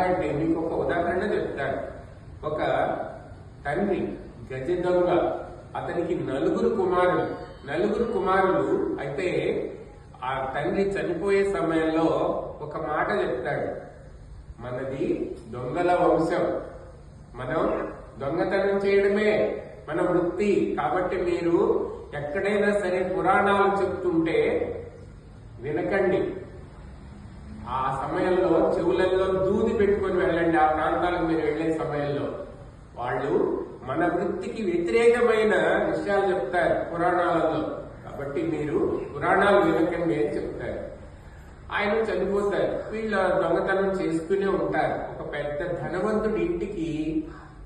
అంటే మీకు ఒక ఉదాహరణ చెప్తాను. ఒక తండ్రి గజ దొంగ, అతనికి నలుగురు కుమారులు అయితే ఆ తండ్రి చనిపోయే సమయంలో ఒక మాట చెప్తాడు, మనది దొంగల వంశం, మనం దొంగతనం చేయడమే మన వృత్తి, కాబట్టి మీరు ఎక్కడైనా సరే పురాణాలు చెప్తుంటే వినకండి. ఆ సమయంలో చెవులలో దూది పెట్టుకొని వెళ్ళండి. ఆ ప్రాంతాలకు మీరు వెళ్లే సమయంలో వాళ్ళు మన వృత్తికి వ్యతిరేకమైన విషయాలు చెప్తారు పురాణాలలో, కాబట్టి మీరు పురాణాలు వినకండి అని చెప్తారు. ఆయన చనిపోతారు. వీళ్ళు దొంగతనం చేస్తూనే ఉంటారు. ఒక పెద్ద ధనవంతుడి ఇంటికి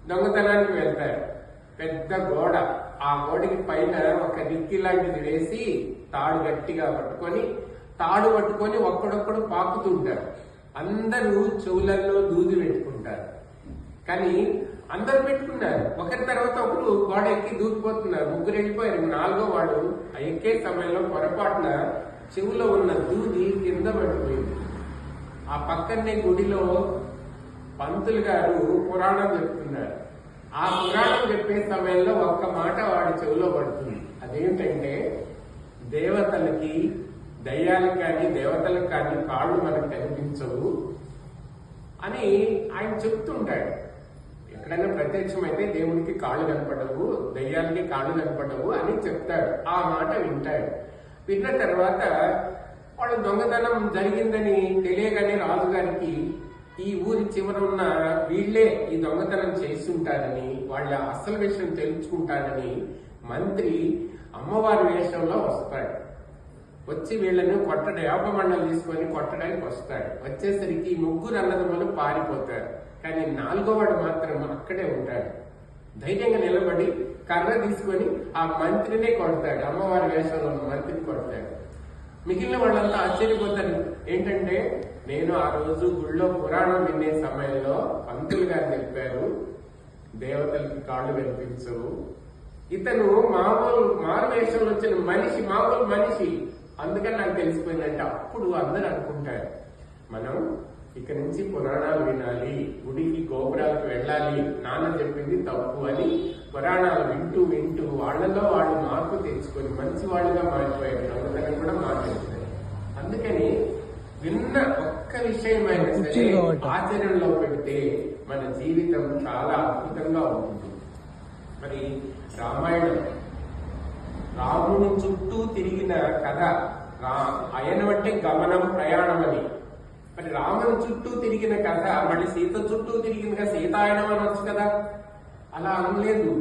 దొంగతనానికి వెళ్తారు. పెద్ద గోడ, ఆ గోడకి పైన ఒక రిక్కి లాంటిది వేసి తాడు గట్టిగా పట్టుకొని ఒక్కడొక్కడు పాకుతుంటారు. అందరూ చెవులలో దూది పెట్టుకుంటారు. కానీ అందరూ పెట్టుకున్నారు. ఒకరి తర్వాత ఒకరు గోడ ఎక్కి దూకిపోతున్నారు. ముగ్గురు వెళ్ళిపోయారు. 4వ వాడు ఆ ఎక్కే సమయంలో పొరపాటున చెవులో ఉన్న దూది కింద పడిపోయింది. ఆ పక్కనే గుడిలో పంతులు గారు పురాణం చెప్తున్నారు. ఆ పురాణం చెప్పే సమయంలో ఒక్క మాట వాడి చెవిలో పడుతుంది. అదేంటంటే, దేవతలకి, దయ్యాలకు కానీ దేవతలకు కానీ కాళ్ళు మనకు కనిపించవు అని ఆయన చెప్తుంటాడు. ఎక్కడైనా ప్రత్యక్షమైతే దేవుడికి కాళ్ళు కనపడవు, దయ్యాలకి కాళ్ళు కనపడవు అని చెప్తాడు. ఆ మాట వింటాడు. విన్న తర్వాత వాడు దొంగతనం జరిగిందని తెలియగానే రాజుగారికి ఈ ఊరి చివరున్న వీళ్లే ఈ దొంగతనం చేస్తుంటారని, వాళ్ళ అసలు విషయం తెలుసుకుంటారని మంత్రి అమ్మవారి వేషంలో వస్తాడు. వచ్చి వీళ్ళని వేపమండలు తీసుకొని కొట్టడానికి వస్తాడు. వచ్చేసరికి ముగ్గురు అన్నదమ్ములు పారిపోతారు. కానీ 4వ వాడు మాత్రం అక్కడే ఉంటాడు. ధైర్యంగా నిలబడి కర్ర తీసుకొని ఆ మంత్రినే కొడతాడు. అమ్మవారి వేషంలో ఉన్న మంత్రిని కొడతాడు. మిగిలిన వాళ్ళంతా ఆశ్చర్యపోతారు. ఏంటంటే, నేను ఆ రోజు గుళ్ళో పురాణం వినే సమయంలో పంతులు గారు చెప్పారు, దేవతలకి కాళ్ళు కనిపించవు. ఇతను మారు వేషంలో వచ్చిన మామూలు మనిషి, అందుకని నాకు తెలిసిపోయిందంటే అప్పుడు అందరూ అనుకుంటారు, మనం ఇక నుంచి పురాణాలు వినాలి, గుడికి గోపురాలకు వెళ్ళాలి, నాన్న చెప్పింది తప్పు అని పురాణాలు వింటూ వాళ్ళలో వాళ్ళు మార్పు తెచ్చుకొని మంచి వాళ్ళుగా మారిపోయారు. దొంగతనం కూడా మార్చేస్తారు. అందుకని విన్న ఒక్క విషయమైన సరే ఆచరణలో పెడితే మన జీవితం చాలా అద్భుతంగా ఉంటుంది. మరి రామాయణం రాముని చుట్టూ తిరిగిన కథ. అయనం అంటే గమనం, ప్రయాణం అని. మరి రాముని చుట్టూ తిరిగిన కథ మళ్ళీ సీత చుట్టూ తిరిగిన సీతాయనం అనొచ్చు కదా. అలా అనలేదు.